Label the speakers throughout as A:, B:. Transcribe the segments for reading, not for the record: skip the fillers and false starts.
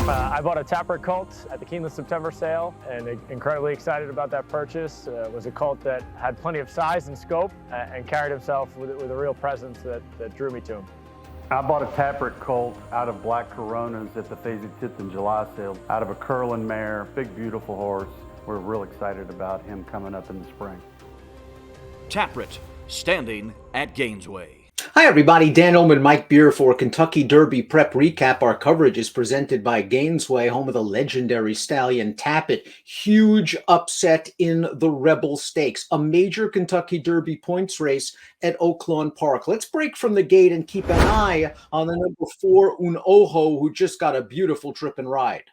A: I bought a Tapper colt at the Keeneland September sale and incredibly excited about that purchase. It was a colt that had plenty of size and scope and carried himself with a real presence that drew me to him.
B: I bought a Tapper colt out of Black Coronas at the Phasey Tipton July sale, out of a Curlin mare, big beautiful horse. We're real excited about him coming up in the spring.
C: Taprit, standing at Gainesway.
D: Hi everybody, Dan Illman, Mike Beer for Kentucky Derby Prep Recap. Our coverage is presented by Gainesway, home of the legendary stallion Tappet. Huge upset in the Rebel Stakes, a major Kentucky Derby points race at Oaklawn Park. Let's break from the gate and keep an eye on the number 4, Unoho, who just got a beautiful trip and ride.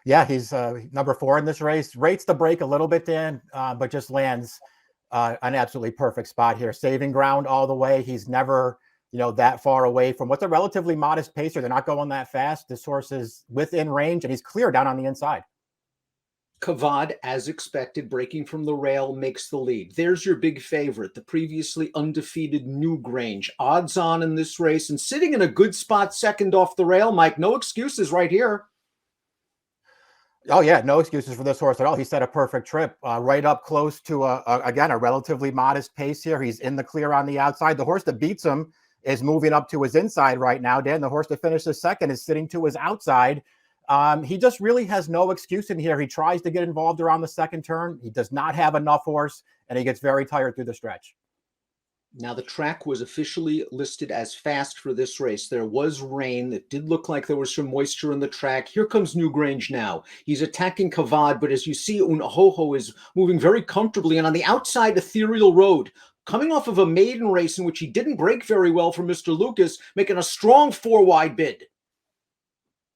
E: Yeah, he's number 4 in this race. Rates the break a little bit, Dan, but just lands an absolutely perfect spot here. Saving ground all the way. He's never, that far away from what's a relatively modest pacer. They're not going that fast. This horse is within range, and he's clear down on the inside.
D: Kavad, as expected, breaking from the rail, makes the lead. There's your big favorite, the previously undefeated Newgrange. Odds on in this race and sitting in a good spot second off the rail. Mike, no excuses right here.
E: Oh, yeah, no excuses for this horse at all. He set a perfect trip right up close to, again, a relatively modest pace here. He's in the clear on the outside. The horse that beats him is moving up to his inside right now, Dan. The horse that finishes second is sitting to his outside. He just really has no excuse in here. He tries to get involved around the second turn. He does not have enough horse, and he gets very tired through the stretch.
D: Now, the track was officially listed as fast for this race. There was rain. It did look like there was some moisture in the track. Here comes Newgrange now. He's attacking Kavad, but as you see, Unoho is moving very comfortably. And on the outside, Ethereal Road, coming off of a maiden race in which he didn't break very well for Mr. Lucas, making a strong 4-wide bid.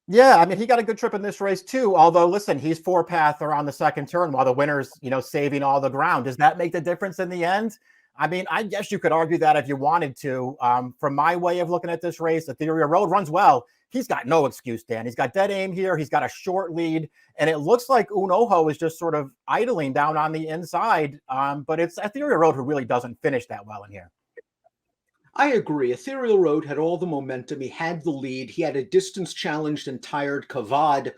E: Yeah, I mean, he got a good trip in this race too. Although, listen, he's 4-path around the second turn while the winner's, saving all the ground. Does that make the difference in the end? I mean, I guess you could argue that if you wanted to. From my way of looking at this race, Ethereal Road runs well. He's got no excuse, Dan. He's got dead aim here. He's got a short lead. And it looks like Unoho is just sort of idling down on the inside. But it's Ethereal Road who really doesn't finish that well in here.
D: I agree. Ethereal Road had all the momentum. He had the lead. He had a distance-challenged and tired Kavad,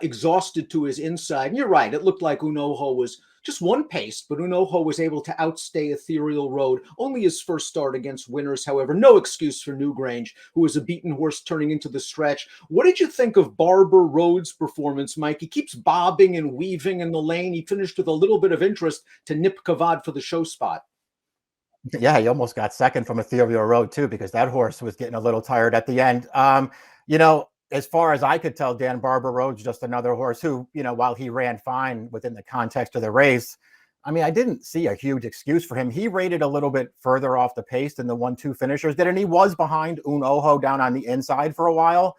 D: exhausted to his inside. And you're right. It looked like Unoho was just one pace, but Unoho was able to outstay Ethereal Road. Only his first start against winners, however. No excuse for Newgrange, who was a beaten horse turning into the stretch. What did you think of Barbara Rhodes' performance, Mike? He keeps bobbing and weaving in the lane. He finished with a little bit of interest to nip Kavad for the show spot.
E: Yeah, he almost got second from Ethereal Road, too, because that horse was getting a little tired at the end. As far as I could tell, Dan, Barbara Rhodes, just another horse who, while he ran fine within the context of the race, I mean, I didn't see a huge excuse for him. He rated a little bit further off the pace than the 1-2 finishers did, and he was behind Unoho down on the inside for a while.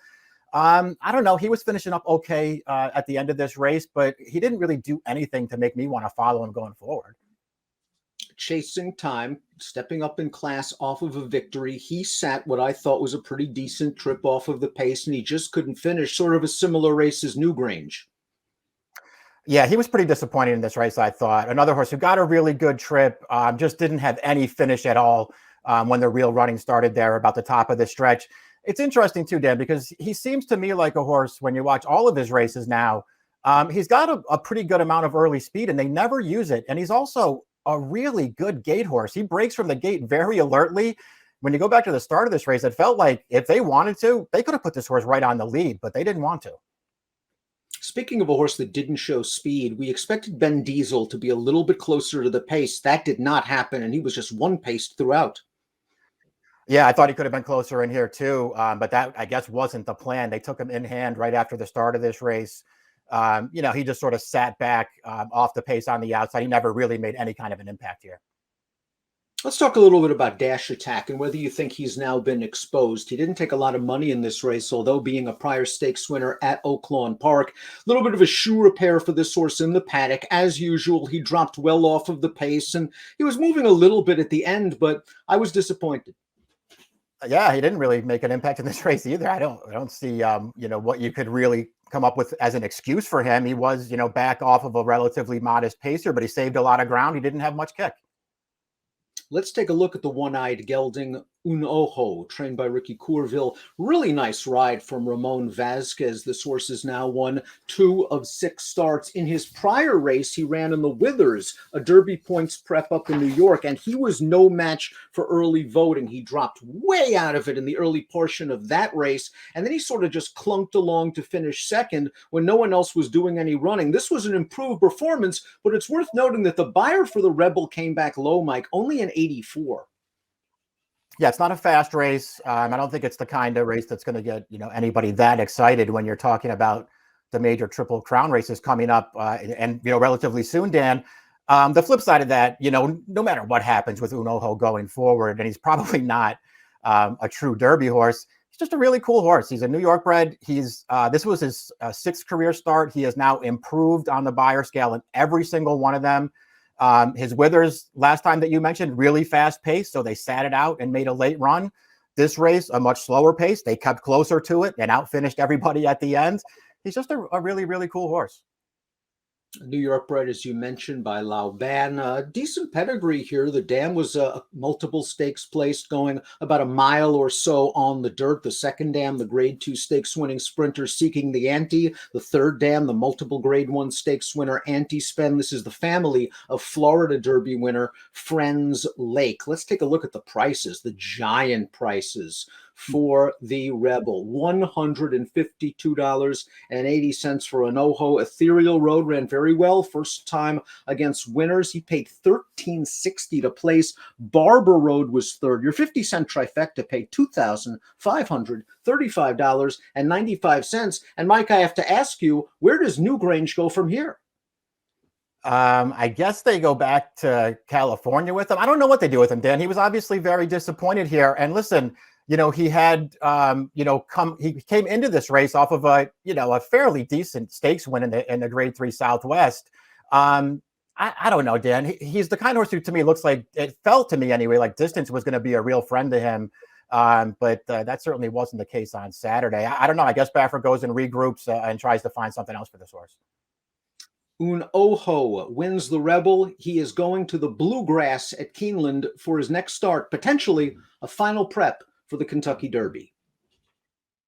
E: I don't know. He was finishing up okay at the end of this race, but he didn't really do anything to make me want to follow him going forward.
D: Chasing time, stepping up in class off of a victory. He sat what I thought was a pretty decent trip off of the pace, and he just couldn't finish. Sort of a similar race as Newgrange.
E: Yeah, he was pretty disappointed in this race, I thought. Another horse who got a really good trip, just didn't have any finish at all when the real running started there about the top of the stretch. It's interesting too, Dan, because he seems to me like a horse when you watch all of his races now. He's got a pretty good amount of early speed, and they never use it. And he's also a really good gate horse. He breaks from the gate very alertly. When you go back to the start of this race, it felt like if they wanted to, they could have put this horse right on the lead, but they didn't want to.
D: Speaking of a horse that didn't show speed, we expected Ben Diesel to be a little bit closer to the pace. That did not happen, and he was just one paced throughout.
E: Yeah, I thought he could have been closer in here too, but that, I guess, wasn't the plan. They took him in hand right after the start of this race. He just sort of sat back off the pace on the outside. He never really made any kind of an impact here.
D: Let's talk a little bit about Dash Attack and whether you think he's now been exposed. He didn't take a lot of money in this race, although being a prior stakes winner at Oaklawn Park. A little bit of a shoe repair for this horse in the paddock. As usual, he dropped well off of the pace, and he was moving a little bit at the end, but I was disappointed.
E: Yeah, he didn't really make an impact in this race either. I don't see, what you could really come up with as an excuse for him. He was, back off of a relatively modest pacer, but he saved a lot of ground. He didn't have much kick.
D: Let's take a look at the one-eyed gelding Un Ojo, trained by Ricky Courville. Really nice ride from Ramon Vasquez. This horse has now won 2 of 6 starts. In his prior race, he ran in the Withers, a Derby points prep up in New York, and he was no match for early voting. He dropped way out of it in the early portion of that race, and then he sort of just clunked along to finish second when no one else was doing any running. This was an improved performance, but it's worth noting that the buyer for the Rebel came back low, Mike, only an 84.
E: Yeah, it's not a fast race. I don't think it's the kind of race that's going to get anybody that excited when you're talking about the major Triple Crown races coming up and relatively soon, Dan. The flip side of that, no matter what happens with Un Ojo going forward, and he's probably not a true Derby horse. He's just a really cool horse. He's a New York bred. This was his 6th career start. He has now improved on the buyer scale in every single one of them. His Withers last time that you mentioned, really fast pace, so they sat it out and made a late run. This race, a much slower pace. They kept closer to it and outfinished everybody at the end. He's just a really, really cool horse.
D: New York bred, as you mentioned, by Lauban. Decent pedigree here. The dam was multiple stakes placed, going about a mile or so on the dirt. The second dam, the Grade 2 stakes winning sprinter Seeking the Ante. The third dam, the multiple Grade 1 stakes winner Anti-Spend. This is the family of Florida Derby winner Friends Lake. Let's take a look at the prices, the giant prices for the Rebel. $152.80 for Un Ojo. Ethereal Road ran very well. First time against winners. He paid $13.60 to place. Barbara Rhodes was third. Your 50-cent trifecta paid $2,535.95. And Mike, I have to ask you, where does Newgrange go from here?
E: I guess they go back to California with him. I don't know what they do with him, Dan. He was obviously very disappointed here. And listen, he had, he came into this race off of a fairly decent stakes win in the Grade 3 Southwest. I don't know, Dan. He's the kind of horse who, to me, looks like, it felt to me anyway, like distance was going to be a real friend to him. But that certainly wasn't the case on Saturday. I don't know. I guess Baffert goes and regroups and tries to find something else for this horse.
D: Un Ojo wins the Rebel. He is going to the Bluegrass at Keeneland for his next start, potentially a final prep for the Kentucky Derby.